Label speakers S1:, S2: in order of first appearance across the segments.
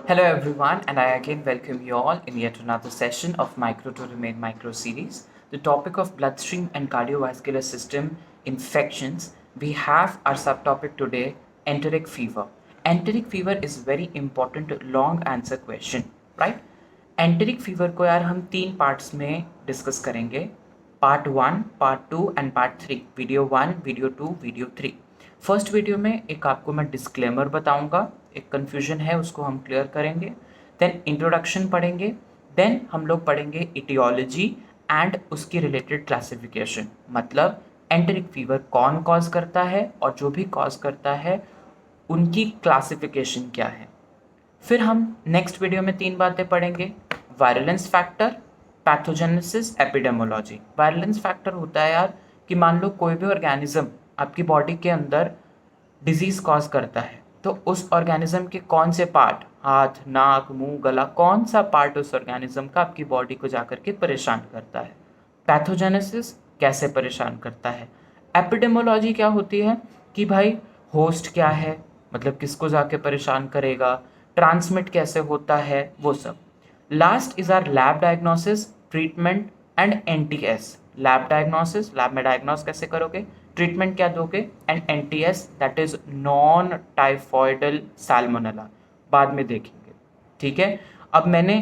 S1: Hello everyone, and I again welcome you all in yet another session of Micro to Remain Micro series. The topic of bloodstream and cardiovascular system infections. We have our subtopic today, enteric fever. Enteric fever is very important long answer question, right? Enteric fever को यार हम 3 parts में discuss करेंगे, part 1, part 2 and part 3, video 1, video 2, video 3। First video में एक आपको मैं disclaimer बताऊंगा, एक कन्फ्यूजन है उसको हम क्लियर करेंगे, देन इंट्रोडक्शन पढ़ेंगे, देन हम लोग पढ़ेंगे इटियोलॉजी एंड उसकी रिलेटेड क्लासिफिकेशन, मतलब एंटेरिक फीवर कौन कॉज करता है और जो भी कॉज करता है उनकी क्लासिफिकेशन क्या है। फिर हम नेक्स्ट वीडियो में 3 बातें पढ़ेंगे, virulence factor, pathogenesis, epidemiology. Virulence factor होता है यार कि मान लो कोई भी ऑर्गेनिज्म आपकी बॉडी के अंदर डिजीज कॉज करता है, तो उस ऑर्गेनिज्म के कौन से पार्ट, हाथ, नाक, मुंह, गला, कौन सा पार्ट उस ऑर्गेनिज्म का आपकी बॉडी को जाकर के परेशान करता है। पैथोजेनेसिस कैसे परेशान करता है। एपिडेमोलॉजी क्या होती है कि भाई होस्ट क्या है, मतलब किसको जाके परेशान करेगा, ट्रांसमिट कैसे होता है, वो सब। Last is are lab diagnosis, treatment and NTS. Lab diagnosis, lab में डायग्नोस कैसे करोगे, ट्रीटमेंट क्या दोगे, and NTS that is non typhoidal salmonella, बाद में देखेंगे। ठीक है, अब मैंने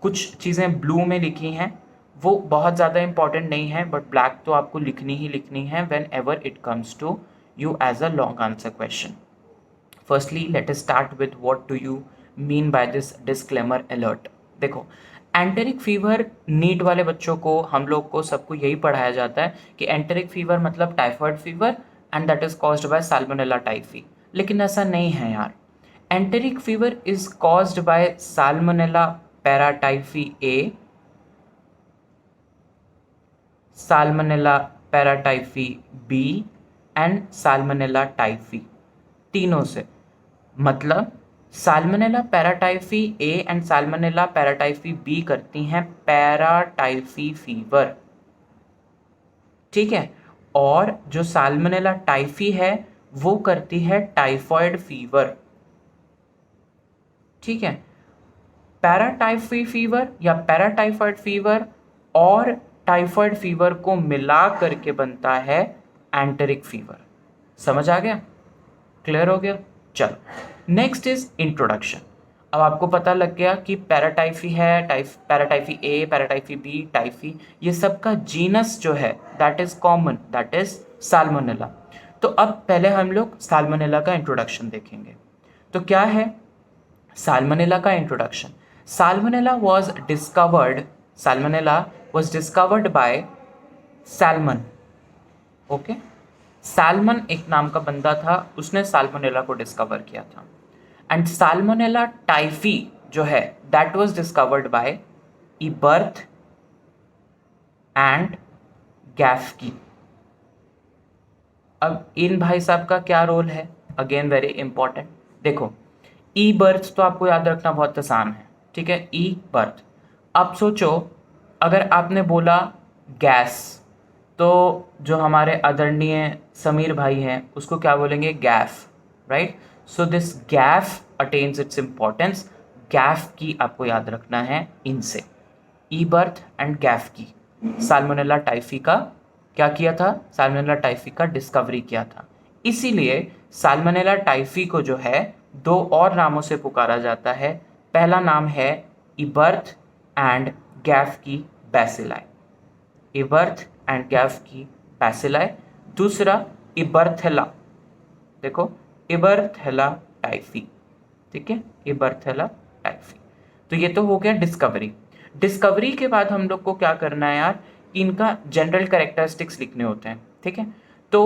S1: कुछ चीज़ें ब्लू में लिखी हैं, वो बहुत ज़्यादा इंपॉर्टेंट नहीं है, बट ब्लैक तो आपको लिखनी ही लिखनी है whenever it comes to you as a long answer question. Firstly let us start with what do you mean by this disclaimer alert. देखो, एंटेरिक फीवर नीट वाले बच्चों को, हम लोग को, सबको यही पढ़ाया जाता है कि एंटेरिक फीवर मतलब typhoid fever and that is caused by Salmonella typhi, लेकिन ऐसा नहीं है यार। Enteric fever is caused by Salmonella paratyphi A, Salmonella paratyphi B and Salmonella typhi, तीनों से। मतलब Salmonella paratyphi A and Salmonella paratyphi B करती हैं पैराटाइफी फीवर, ठीक है, और जो साल्मोनेला टाइफी है वो करती है टाइफॉइड फीवर, ठीक है। पैराटाइफी फीवर या पैराटाइफॉइड फीवर और टाइफॉइड फीवर को मिला करके बनता है एंटेरिक फीवर। समझ आ गया, क्लियर हो गया। चलो, नेक्स्ट इज इंट्रोडक्शन। अब आपको पता लग गया कि पैराटाइफी है, पैराटाइफी ए, पैराटाइफी बी, टाइफी, ये सब का जीनस जो है that is common, that is salmonella. तो अब पहले हम लोग साल्मोनेला का इंट्रोडक्शन देखेंगे। तो क्या है साल्मोनेला का introduction. Salmonella was discovered by salmon, okay. Salmon एक नाम का बंदा था, उसने साल्मोनेला को डिस्कवर किया था। एंड साल्मोनेला टाइफी जो है that was discovered by Eberth and Gaffky. अब इन भाई साहब का क्या रोल है, अगेन वेरी इंपॉर्टेंट। देखो, ई बर्थ तो आपको याद रखना बहुत आसान है, ठीक है, ई बर्थ। अब सोचो, अगर आपने बोला गैस, तो जो हमारे आदरणीय समीर भाई हैं उसको क्या बोलेंगे, Gaff, right. So this Gaff attains its importance. Gaff की आपको याद रखना है इनसे, ई बर्थ एंड गैफ की। साल्मोनेला टाइफी का क्या किया था, साल्मोनेला टाइफी का डिस्कवरी किया था। इसीलिए साल्मोनेला टाइफी को जो है 2 और नामों से पुकारा जाता है। पहला नाम है इबर्थ एंड गैफ की बैसिलाई, इबर्थ एंड गैफ की बैसिलाई। दूसरा इबर्थेला, देखो, इबर्थेला टाइफी, ठीक है, इबर्थेला टाइफी। तो ये तो हो गया डिस्कवरी। डिस्कवरी के बाद हम लोग को क्या करना है यार, कि इनका जनरल कैरेक्टरिस्टिक्स लिखने होते हैं, ठीक है। तो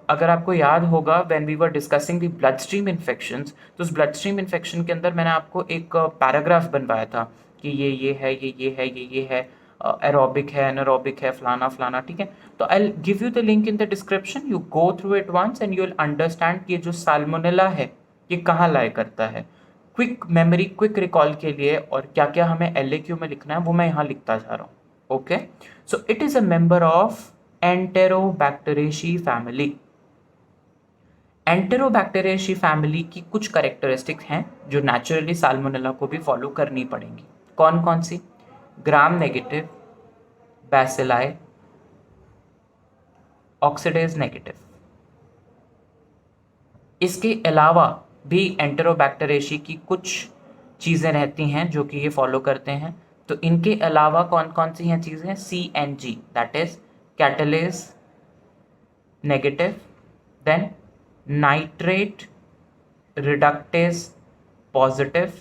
S1: अगर आपको याद होगा when we were discussing the blood stream infections, तो उस ब्लड स्ट्रीम इन्फेक्शन के अंदर मैंने आपको एक पैराग्राफ बनवाया था कि ये है, ये है, ये है, एरोबिक है, एनारोबिक है, फलाना फलाना, ठीक है। तो I will give you the link in the description, you go through it once and you will understand कि ये जो साल्मोनेला है ये कहाँ लाए करता है। क्विक मेमोरी, क्विक रिकॉल के लिए और क्या क्या हमें LAQ में लिखना है वो मैं यहाँ लिखता जा रहा हूँ, okay. So it is a member of enterobacteriaceae family. एंटेरोबैक्टीरियाceae फैमिली की कुछ कैरेक्टरिस्टिक्स हैं जो नेचुरली साल्मोनेला को भी फॉलो करनी पड़ेंगी। कौन कौन सी? Gram negative, bacilli, oxidase negative. इसके अलावा भी एंटेरोबैक्टीरियाceae की कुछ चीज़ें रहती हैं जो कि ये फॉलो करते हैं। तो इनके अलावा कौन कौन सी हैं चीज़ें? CNG, that is catalase negative, then nitrate reductase positive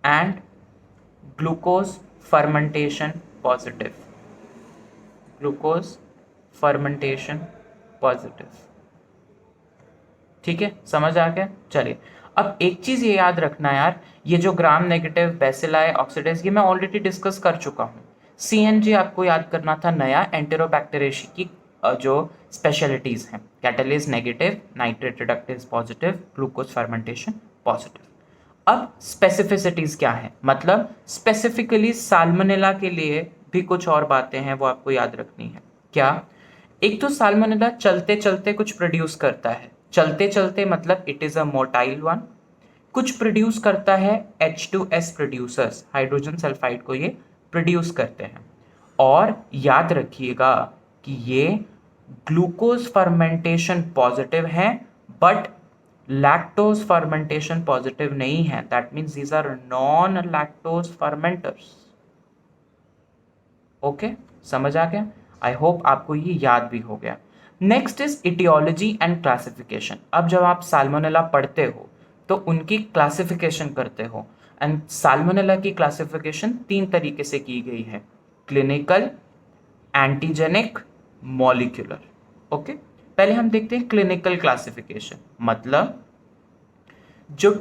S1: and glucose fermentation positive. Glucose fermentation positive. ठीक है, समझ आ गया? चलिए, अब एक चीज़ ये याद रखना यार, ये जो ग्राम नेगेटिव, बैसिलाई, ऑक्सीडेज, ये मैं ऑलरेडी डिस्कस कर चुका हूँ। CNG आपको याद करना था, नया एंटेरोबैक्टीरियाceae की जो स्पेशलिटीज़ हैं, catalase negative, nitrate reductase positive, glucose fermentation positive. अब स्पेसिफिसिटीज़ क्या है, मतलब स्पेसिफिकली साल्मोनेला के लिए भी कुछ और बातें हैं वो आपको याद रखनी है। क्या? एक तो साल्मोनेला चलते चलते कुछ प्रोड्यूस करता है। चलते चलते मतलब it is a motile one. कुछ प्रोड्यूस करता है H2S प्रोड्यूसर्स, हाइड्रोजन सल्फाइड को ये प्रोड्यूस करते हैं। और याद रखिएगा कि ये ग्लूकोज फर्मेंटेशन पॉजिटिव है बट लैक्टोज फर्मेंटेशन पॉजिटिव नहीं है। That means these are non lactose fermenters. Okay, समझ आ गया? आई होप आपको ये याद भी हो गया। Next is aetiology and classification. अब जब आप साल्मोनेला पढ़ते हो तो उनकी क्लासिफिकेशन करते हो, एंड साल्मोनेला की क्लासिफिकेशन 3 तरीके से की गई है: क्लिनिकल, एंटीजेनिक, मॉलिक्यूलर। ओके, पहले हम देखते हैं क्लिनिकल क्लासिफिकेशन। मतलब जो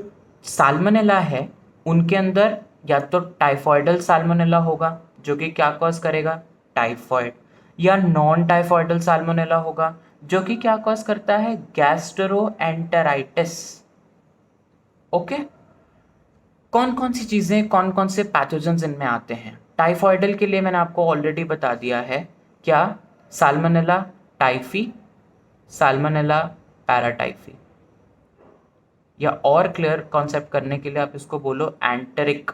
S1: साल्मोनेला है उनके अंदर या तो टाइफॉइडल साल्मोनेला होगा जो कि क्या कॉज करेगा? टाइफॉइड, या नॉन टाइफॉइडल साल्मोनेला होगा जो कि क्या कॉज करता है? गैस्ट्रोएंटेराइटिस। ओके, कौन कौन सी चीज़ें, कौन कौन से पैथोजेंस इनमें आते हैं? टाइफॉइडल के लिए मैंने आपको ऑलरेडी बता दिया है। क्या? साल्मोनेला टाइफी, साल्मोनेला पैराटाइफी, या और क्लियर कॉन्सेप्ट करने के लिए आप इसको बोलो एंटेरिक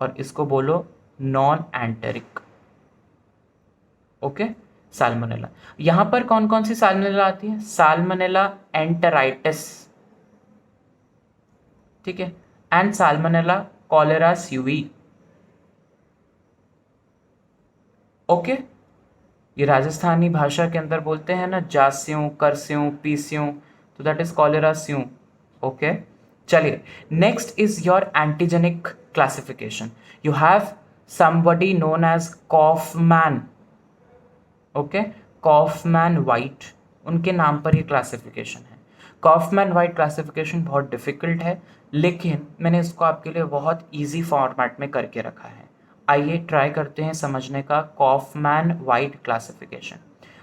S1: और इसको बोलो नॉन एंटेरिक। Okay, salmonella. यहां पर कौन कौन सी साल्मोनेला आती है? साल्मोनेला एंटेराइटिस, ठीक है, एंड साल्मोनेला कॉलेरा स्यूई। ओके, ये राजस्थानी भाषा के अंदर बोलते हैं ना, जास्यूं, करस्यूं, पीस्यूं, तो दैट इज कॉलेरा स्यूं। ओके, चलिए, next is your antigenic classification. You have somebody known as Kaufman। Okay, Kauffman white, उनके नाम पर ये क्लासिफिकेशन है। कॉफमैन वाइट क्लासिफिकेशन बहुत डिफिकल्ट है, लेकिन मैंने इसको आपके लिए बहुत इजी फॉर्मेट में करके रखा है। आइए ट्राई करते हैं समझने का कॉफमैन वाइट क्लासिफिकेशन।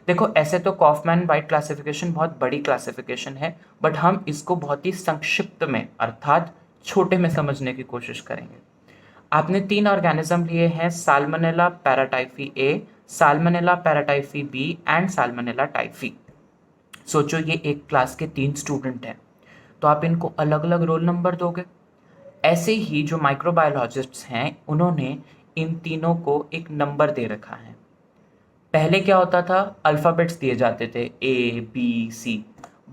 S1: देखो, ऐसे तो कॉफमैन वाइट क्लासिफिकेशन बहुत बड़ी क्लासिफिकेशन है, बट हम इसको बहुत ही संक्षिप्त में अर्थात छोटे में समझने की कोशिश करेंगे। आपने 3 ऑर्गेनिज्म लिए हैं, Salmonella paratyphi A, Salmonella paratyphi B and Salmonella typhi. सोचो ये एक क्लास के 3 स्टूडेंट हैं, तो आप इनको अलग अलग रोल नंबर दोगे। ऐसे ही जो माइक्रोबायोलॉजिस्ट्स हैं उन्होंने इन तीनों को एक नंबर दे रखा है। पहले क्या होता था? अल्फ़ाबेट्स दिए जाते थे A B C,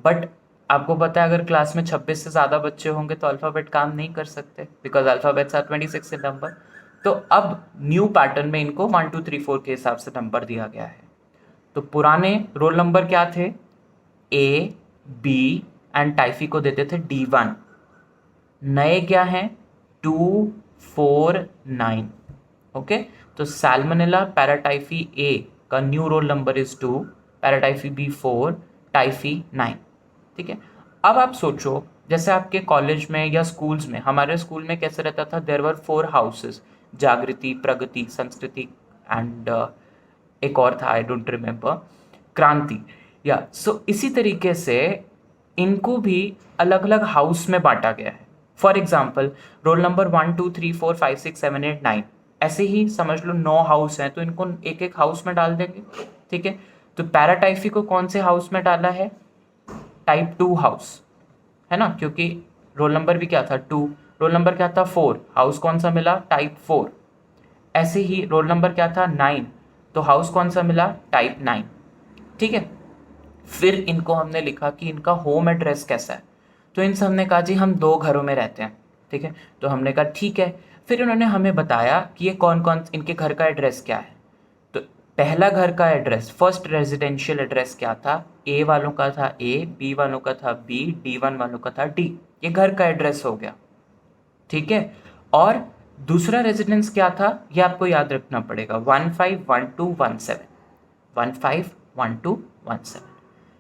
S1: बट आपको पता है अगर क्लास में 26 से ज़्यादा बच्चे होंगे तो अल्फ़ाबेट काम नहीं कर सकते, because alphabets are 26 in number. तो अब न्यू पैटर्न में इनको 1 2 3 4 के हिसाब से नंबर दिया गया है। तो पुराने रोल नंबर क्या थे? A B एंड टाइफी को देते थे D1। नए क्या हैं? 2 4 9। ओके, तो साल्मोनेला पैराटाइफी ए का new roll number is 2, paratyphi B 4, typhi 9। ठीक है, अब आप सोचो जैसे आपके कॉलेज में या स्कूल्स में, हमारे स्कूल में कैसे रहता था? देयर वर 4 हाउसेस, जागृति, प्रगति, संस्कृति एंड एक और था, आई डोंट रिमेम्बर, क्रांति। या सो इसी तरीके से इनको भी अलग अलग हाउस में बांटा गया है। फॉर एग्जाम्पल, रोल नंबर 1 2 3 4 5 6 7 8 9, ऐसे ही समझ लो 9 हाउस हैं, तो इनको एक एक हाउस में डाल देंगे। ठीक है, तो पैराटाइफी को कौन से हाउस में डाला है? टाइप 2 हाउस, है ना, क्योंकि रोल नंबर भी क्या था 2, रोल नंबर क्या था 4, हाउस कौन सा मिला टाइप 4। ऐसे ही रोल नंबर क्या था 9, तो हाउस कौन सा मिला टाइप 9। ठीक है, फिर इनको हमने लिखा कि इनका होम एड्रेस कैसा है, तो इनसे हमने कहा जी हम 2 घरों में रहते हैं। ठीक है, तो हमने कहा ठीक है। फिर उन्होंने हमें बताया कि ये कौन कौन इनके घर का एड्रेस क्या है। तो पहला घर का एड्रेस, फर्स्ट रेजिडेंशियल एड्रेस क्या था, ए वालों का था ए, बी वालों का था बी, D1 वालों का था डी। ये घर का एड्रेस हो गया। ठीक है, और दूसरा रेजिडेंस क्या था ये आपको याद रखना पड़ेगा, 151217, 151217।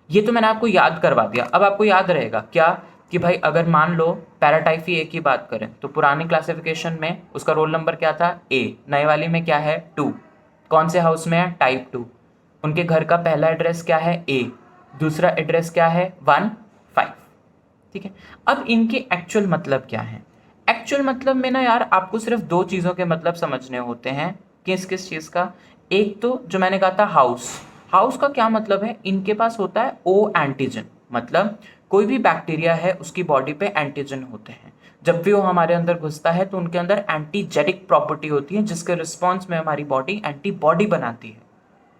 S1: ये तो मैंने आपको याद करवा दिया। अब आपको याद रहेगा क्या कि भाई अगर मान लो पैराटाइफी ए की बात करें तो पुरानी क्लासिफिकेशन में उसका रोल नंबर क्या था ए, नए वाली में क्या है 2, कौन से हाउस में है टाइप 2। उनके घर का पहला एड्रेस क्या है ए, दूसरा एड्रेस क्या है 15। ठीक है, अब इनके एक्चुअल मतलब क्या है। एक्चुअल मतलब में ना यार आपको सिर्फ 2 चीज़ों के मतलब समझने होते हैं। किस किस चीज़ का, एक तो जो मैंने कहा था हाउस, हाउस का क्या मतलब है, इनके पास होता है ओ एंटीजन, मतलब कोई भी बैक्टीरिया है उसकी बॉडी पे एंटीजन होते हैं। जब भी वो हमारे अंदर घुसता है तो उनके अंदर एंटीजेटिक प्रॉपर्टी होती है जिसके रिस्पॉन्स में हमारी बॉडी एंटीबॉडी बनाती है।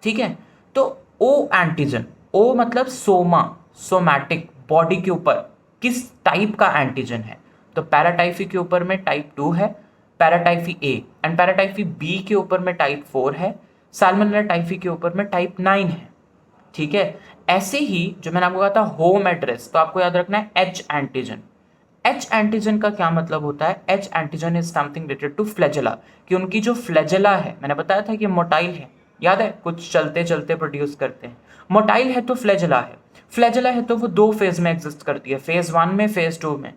S1: ठीक है, तो ओ एंटीजन, ओ मतलब सोमा, सोमैटिक, बॉडी के ऊपर किस टाइप का एंटीजन है, तो पैराटाइफी के ऊपर में टाइप 2 है, paratyphi A, and paratyphi B के ऊपर में टाइप 4 है, साल्मोनेला टाइफी के ऊपर में टाइप 9 है। ठीक है, ऐसे ही जो मैंने आपको कहा था होम एड्रेस, तो आपको याद रखना है एच एंटीजन। एच एंटीजन का क्या मतलब होता है, H antigen is something related to flagella, कि उनकी जो फ्लैजेला है, मैंने बताया था कि मोटाइल है, याद है कुछ चलते चलते प्रोड्यूस करते हैं, मोटाइल है तो फ्लैजेला है, फ्लैजेला है तो वो 2 फेज में एग्जिस्ट करती है, फेज 1 में फेज 2 में,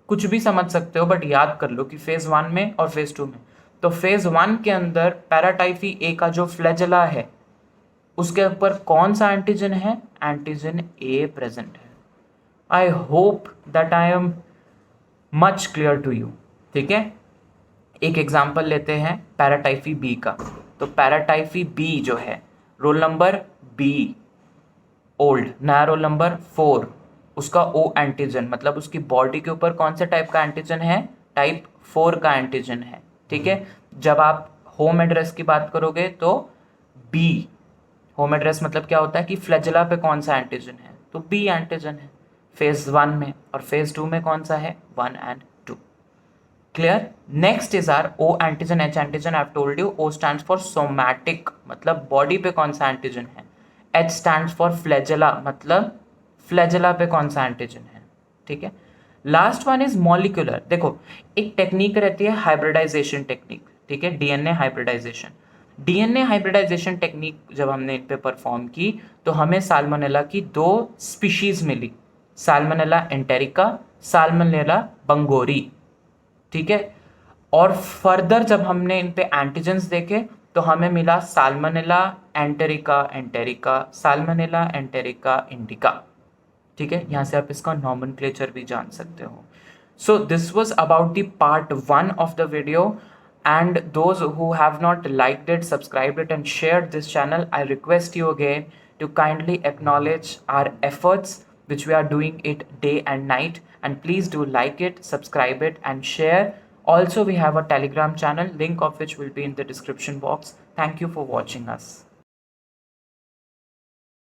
S1: कुछ भी समझ सकते हो बट याद कर लो कि फेज 1 में और फेज 2 में। तो फेज 1 के अंदर पैराटाइफी ए का जो फ्लैजेला है उसके ऊपर कौन सा एंटीजन है, एंटीजन ए प्रेजेंट है। I hope that I am much clear to you. ठीक है, एक एग्जाम्पल लेते हैं पैराटाइफी बी का। तो पैराटाइफी बी जो है रोल नंबर बी ओल्ड, नया रोल नंबर 4, उसका ओ एंटीजन मतलब उसकी बॉडी के ऊपर कौन से टाइप का एंटीजन है, टाइप 4 का एंटीजन है। ठीक है, जब आप होम एड्रेस की बात करोगे तो बी, होम एड्रेस मतलब क्या होता है कि फ्लैजेला पे कौन सा एंटीजन है, तो बी एंटीजन है फेज 1 में, और फेज 2 में कौन सा है 1 and 2। Clear, next is are O antigen H antigen. I have told you O stands for somatic, मतलब बॉडी पे कौन सा एंटीजन है, एच स्टैंड्स फॉर फ्लैजेला, मतलब फ्लैजेला पे कौन सा एंटीजन है। ठीक है, लास्ट वन इज मॉलिक्यूलर। देखो एक टेक्निक रहती है हाइब्रिडाइजेशन टेक्निक, ठीक है, DNA hybridization. DNA hybridization technique जब हमने इन पे परफॉर्म की तो हमें साल्मोनेला की 2 स्पीशीज मिली, साल्मोनेला एंटेरिका, साल्मोनेला बंगोरी। ठीक है, और फर्दर जब हमने इन पे एंटीजेंस देखे तो हमें मिला salmonella enterica enterica, salmonella enterica indica. ठीक है, यहाँ से आप इसका नॉमेनक्लेचर भी जान सकते हो। So this was about the part 1 of the video, and those who have not liked it, subscribed it and shared this channel, I request you again to kindly acknowledge our efforts which we are doing it day and night, and please do like it, subscribe it and share. Also we have a Telegram channel, link of which will be in the description box. Thank you for watching us.